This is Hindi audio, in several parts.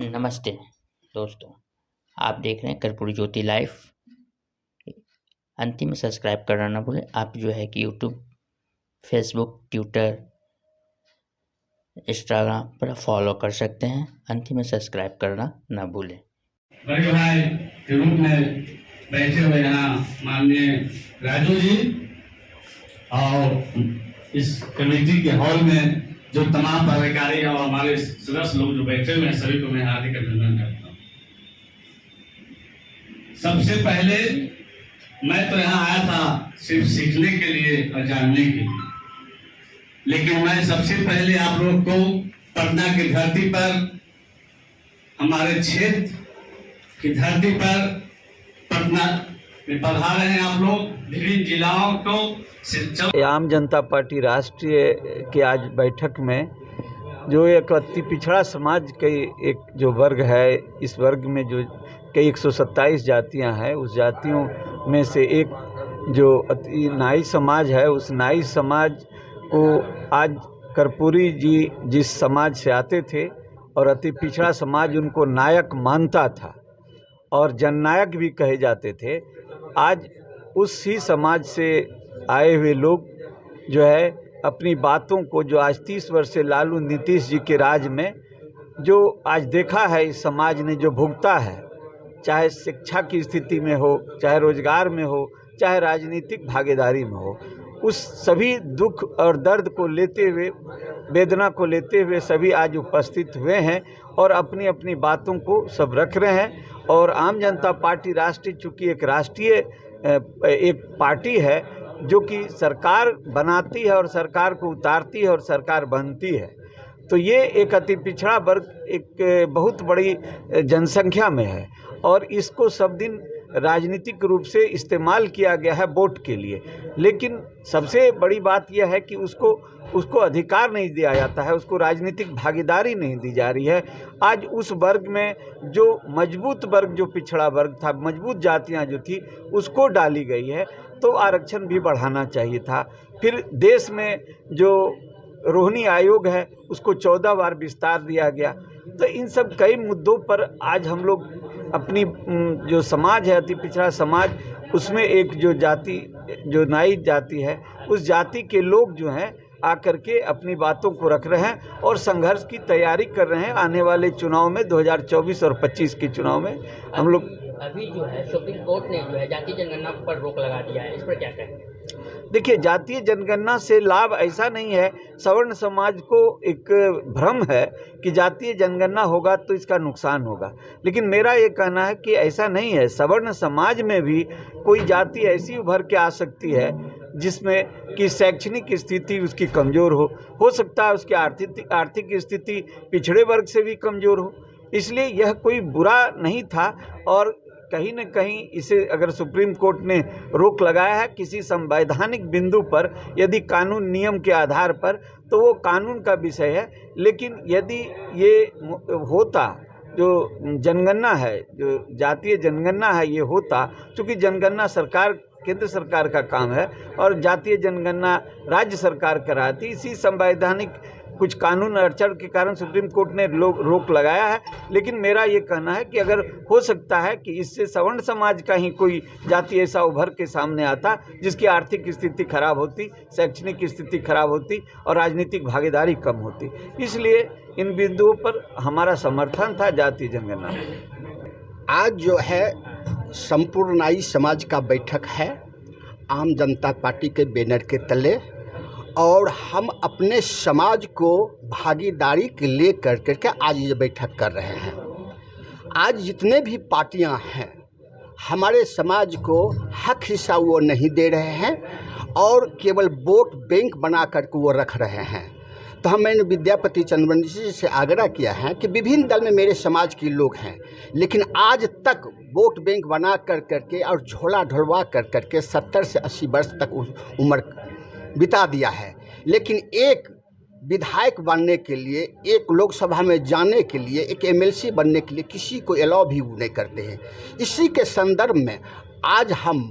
नमस्ते दोस्तों, आप देख रहे हैं कर्पूरी ज्योति लाइव। अंतिम में सब्सक्राइब करना ना भूलें। आप जो है कि यूट्यूब, फेसबुक, ट्विटर, इंस्टाग्राम पर फॉलो कर सकते हैं। अंतिम में सब्सक्राइब करना ना भूलें। बड़े भाई के रूप में बैठे हुए यहाँ माननीय राजू जी और इस कमेटी के हॉल में जो तमाम पदाधिकारी और हमारे सदस्य लोग जो बैठे हुए हैं, सभी को मैं हार्दिक अभिनंदन करता हूँ। सबसे पहले मैं तो यहाँ आया था सिर्फ सीखने के लिए और जानने के लिए, लेकिन मैं सबसे पहले आप लोग को पटना की धरती पर, हमारे क्षेत्र की धरती पर पटना में पधारे हैं आप लोग। विभिन्न जिलाओं को आम जनता पार्टी राष्ट्रीय के आज बैठक में जो एक अति पिछड़ा समाज के एक जो वर्ग है, इस वर्ग में जो कई 127 जातियां हैं, उस जातियों में से एक जो अति नाई समाज है, उस नाई समाज को आज कर्पूरी जी जिस समाज से आते थे और अति पिछड़ा समाज उनको नायक मानता था और जननायक भी कहे जाते थे, आज उस ही समाज से आए हुए लोग जो है अपनी बातों को, जो आज 30 वर्ष से लालू नीतीश जी के राज में जो आज देखा है इस समाज ने जो भुगता है, चाहे शिक्षा की स्थिति में हो, चाहे रोजगार में हो, चाहे राजनीतिक भागीदारी में हो, उस सभी दुख और दर्द को लेते हुए, वेदना को लेते हुए सभी आज उपस्थित हुए हैं और अपनी अपनी बातों को सब रख रहे हैं। और आम जनता पार्टी राष्ट्रीय चूँकि एक राष्ट्रीय एक पार्टी है जो कि सरकार बनाती है और सरकार को उतारती है और सरकार बनती है, तो ये एक अति पिछड़ा वर्ग एक बहुत बड़ी जनसंख्या में है और इसको सब दिन राजनीतिक रूप से इस्तेमाल किया गया है वोट के लिए। लेकिन सबसे बड़ी बात यह है कि उसको अधिकार नहीं दिया जाता है, उसको राजनीतिक भागीदारी नहीं दी जा रही है। आज उस वर्ग में जो मजबूत वर्ग, जो पिछड़ा वर्ग था, मजबूत जातियां जो थी, उसको डाली गई है, तो आरक्षण भी बढ़ाना चाहिए था। फिर देश में जो रोहिणी आयोग है उसको 14 बार विस्तार दिया गया। तो इन सब कई मुद्दों पर आज हम लोग अपनी जो समाज है, अति पिछड़ा समाज, उसमें एक जो जाति, जो नाई जाति है, उस जाति के लोग जो हैं आकर के अपनी बातों को रख रहे हैं और संघर्ष की तैयारी कर रहे हैं। आने वाले चुनाव में 2024 और 25 के चुनाव में हम लोग अभी जो है सुप्रीम कोर्ट ने जो है जातीय जनगणना पर रोक लगा दिया है, इस पर क्या कहेंगे? देखिए, जातीय जनगणना से लाभ ऐसा नहीं है, सवर्ण समाज को एक भ्रम है कि जातीय जनगणना होगा तो इसका नुकसान होगा, लेकिन मेरा ये कहना है कि ऐसा नहीं है। सवर्ण समाज में भी कोई जाति ऐसी उभर के आ सकती है जिसमें कि शैक्षणिक स्थिति उसकी कमज़ोर हो सकता है उसकी आर्थिक स्थिति पिछड़े वर्ग से भी कमज़ोर हो, इसलिए यह कोई बुरा नहीं था। और कहीं न कहीं इसे अगर सुप्रीम कोर्ट ने रोक लगाया है किसी संवैधानिक बिंदु पर, यदि कानून नियम के आधार पर, तो वो कानून का विषय है। लेकिन यदि ये होता, जो जनगणना है, जो जातीय जनगणना है, ये होता, चूँकि जनगणना सरकार, केंद्र सरकार का काम है और जातीय जनगणना राज्य सरकार कराती, इसी संवैधानिक कुछ कानून अड़चन के कारण सुप्रीम कोर्ट ने रोक लगाया है। लेकिन मेरा ये कहना है कि अगर हो सकता है कि इससे सवर्ण समाज का ही कोई जाति ऐसा उभर के सामने आता जिसकी आर्थिक स्थिति खराब होती, शैक्षणिक स्थिति खराब होती और राजनीतिक भागीदारी कम होती, इसलिए इन बिंदुओं पर हमारा समर्थन था जातीय जनगणना। आज जो है संपूर्ण नाई समाज का बैठक है आम जनता पार्टी के बैनर के तले, और हम अपने समाज को भागीदारी के लिए करके आज ये बैठक कर रहे हैं। आज जितने भी पार्टियां हैं हमारे समाज को हक हिस्सा वो नहीं दे रहे हैं और केवल वोट बैंक बना करके वो रख रहे हैं। तो मैंने विद्यापति चंद्रवंशी जी से आग्रह किया है कि विभिन्न दल में मेरे समाज के लोग हैं, लेकिन आज तक वोट बैंक बना करके और झोला ढुलवा करके 70 से 80 वर्ष तक उम्र बिता दिया है, लेकिन एक विधायक बनने के लिए, एक लोकसभा में जाने के लिए, एक एमएलसी बनने के लिए किसी को अलाउ भी नहीं करते हैं। इसी के संदर्भ में आज हम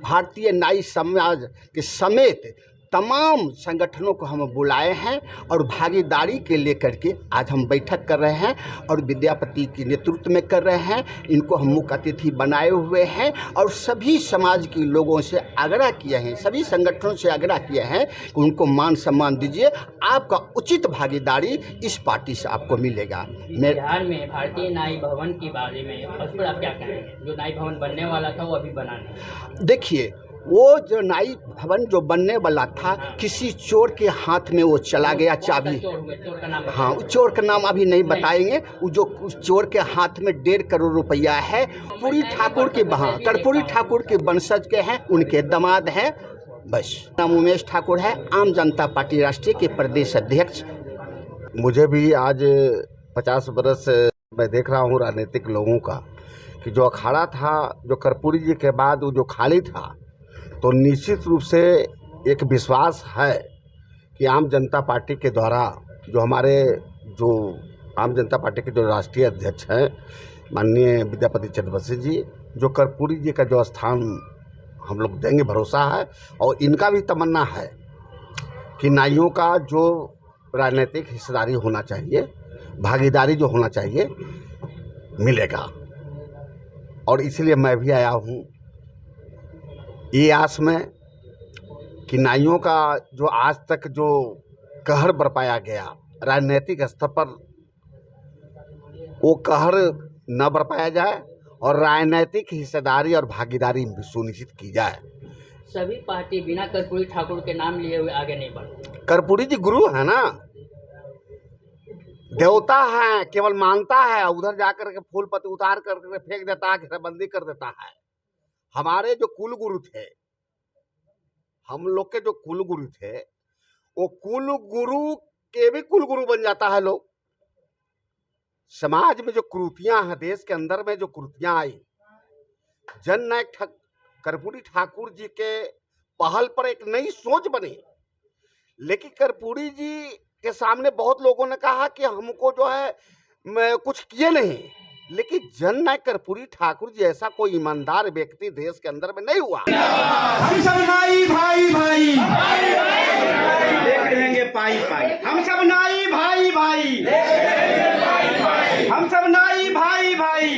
भारतीय नाई समाज के समेत तमाम संगठनों को हम बुलाए हैं और भागीदारी के लेकर के आज हम बैठक कर रहे हैं और विद्यापति के नेतृत्व में कर रहे हैं। इनको हम मुख्य अतिथि बनाए हुए हैं और सभी समाज के लोगों से आग्रह किए हैं, सभी संगठनों से आग्रह किए हैं कि उनको मान सम्मान दीजिए, आपका उचित भागीदारी इस पार्टी से आपको मिलेगा। बिहार में भारतीय न्याय भवन के बारे में उस पर आप क्या कहेंगे? जो न्याय भवन बनने वाला था वो अभी बना नहीं। देखिए, वो जो न्याय भवन जो बनने वाला था किसी चोर के हाथ में वो चला गया चाबी। हाँ, चोर का नाम अभी नहीं बताएंगे। वो जो उस चोर के हाथ में 1.5 करोड़ रुपया है, कर्पूरी ठाकुर के, हाँ, कर्पूरी ठाकुर के वंशज के हैं, उनके दामाद हैं। बस नाम उमेश ठाकुर है, आम जनता पार्टी राष्ट्रीय के प्रदेश अध्यक्ष। मुझे भी आज 50 बरस मैं देख रहा हूँ राजनीतिक लोगों का कि जो अखाड़ा था, जो कर्पूरी जी के बाद वो जो खाली था, तो निश्चित रूप से एक विश्वास है कि आम जनता पार्टी के द्वारा जो हमारे जो आम जनता पार्टी के जो राष्ट्रीय अध्यक्ष हैं माननीय विद्यापति चंद्रवंशी जी, जो कर्पूरी जी का जो स्थान हम लोग देंगे, भरोसा है। और इनका भी तमन्ना है कि नाइयों का जो राजनीतिक हिस्सेदारी होना चाहिए, भागीदारी जो होना चाहिए, मिलेगा। और इसलिए मैं भी आया हूँ ये आस में कि नाइयों का जो आज तक जो कहर बरपाया गया राजनीतिक स्तर पर, वो कहर न बरपाया जाए और राजनीतिक हिस्सेदारी और भागीदारी सुनिश्चित की जाए। सभी पार्टी बिना कर्पूरी ठाकुर के नाम लिए हुए आगे नहीं बढ़। कर्पूरी जी गुरु है ना, देवता है, केवल मानता है, उधर जाकर के फूल पत्ती उतार करके फेंक देता है, घेराबंदी कर देता है। हमारे जो कुल गुरु थे, हम लोग के जो कुल गुरु थे, वो कुल गुरु के भी कुल गुरु बन जाता है लोग। समाज में जो कुरीतियां हैं, देश के अंदर में जो कुरीतियां आई, जननायक कर्पूरी ठाकुर जी के पहल पर एक नई सोच बनी। लेकिन कर्पूरी जी के सामने बहुत लोगों ने कहा कि हमको जो है कुछ किए नहीं, लेकिन जननायक कर्पूरी ठाकुर जी ऐसा कोई ईमानदार व्यक्ति देश के अंदर में नहीं हुआ। हम सब नाई भाई भाई देख लेंगे पाई पाई, हम सब नाई भाई भाई, हम सब नाई भाई भाई।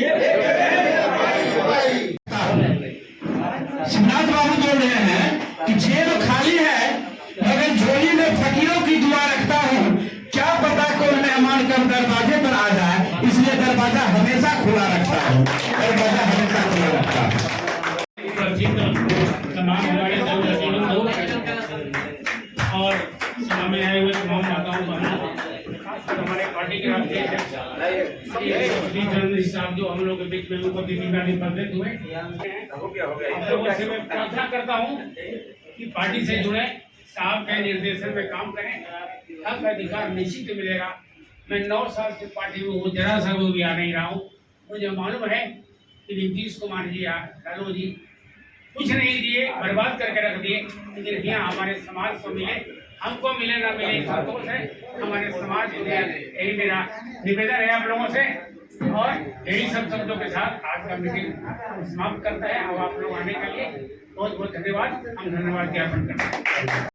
शिवराज बाबू बोल रहे हैं कि जेल खाली है मगर झोली में फकीरों की दुआ रखता हूँ, क्या पता कोई मेहमान कब दरवाजे पर आ जाए, इसलिए दरवाजा हमेशा खुला रखता हूँ, दरवाजा हमेशा खुला रखता हूँ। तमाम हमारे और सभा में आए हुए तमाम माताओं बहनों, हमारे पार्टी के राष्ट्रीय अध्यक्ष साहब जो हम लोग के बीच में उपस्थित हुए, आप लोगों से मैं प्रार्थना करता हूँ कि पार्टी से जुड़े, साहब के निर्देशन में काम करें, हक अधिकार निश्चित मिलेगा। मैं 9 साल से पार्टी में हूँ, जरा सा वो भी आ नहीं रहा हूँ। मुझे मालूम है कि नीतीश कुमार जी या लालू जी कुछ नहीं दिए, बर्बाद करके रख दिए, लेकिन यहाँ हमारे समाज को मिले, हमको मिले ना मिले संतोष है, हमारे समाज को मिले, यही मेरा निवेदन है आप लोगों से। और यही सब शब्दों के साथ आज का मीटिंग समाप्त करता है। अब आप लोग आने के लिए बहुत बहुत धन्यवाद। हम धन्यवाद ज्ञापन करते हैं।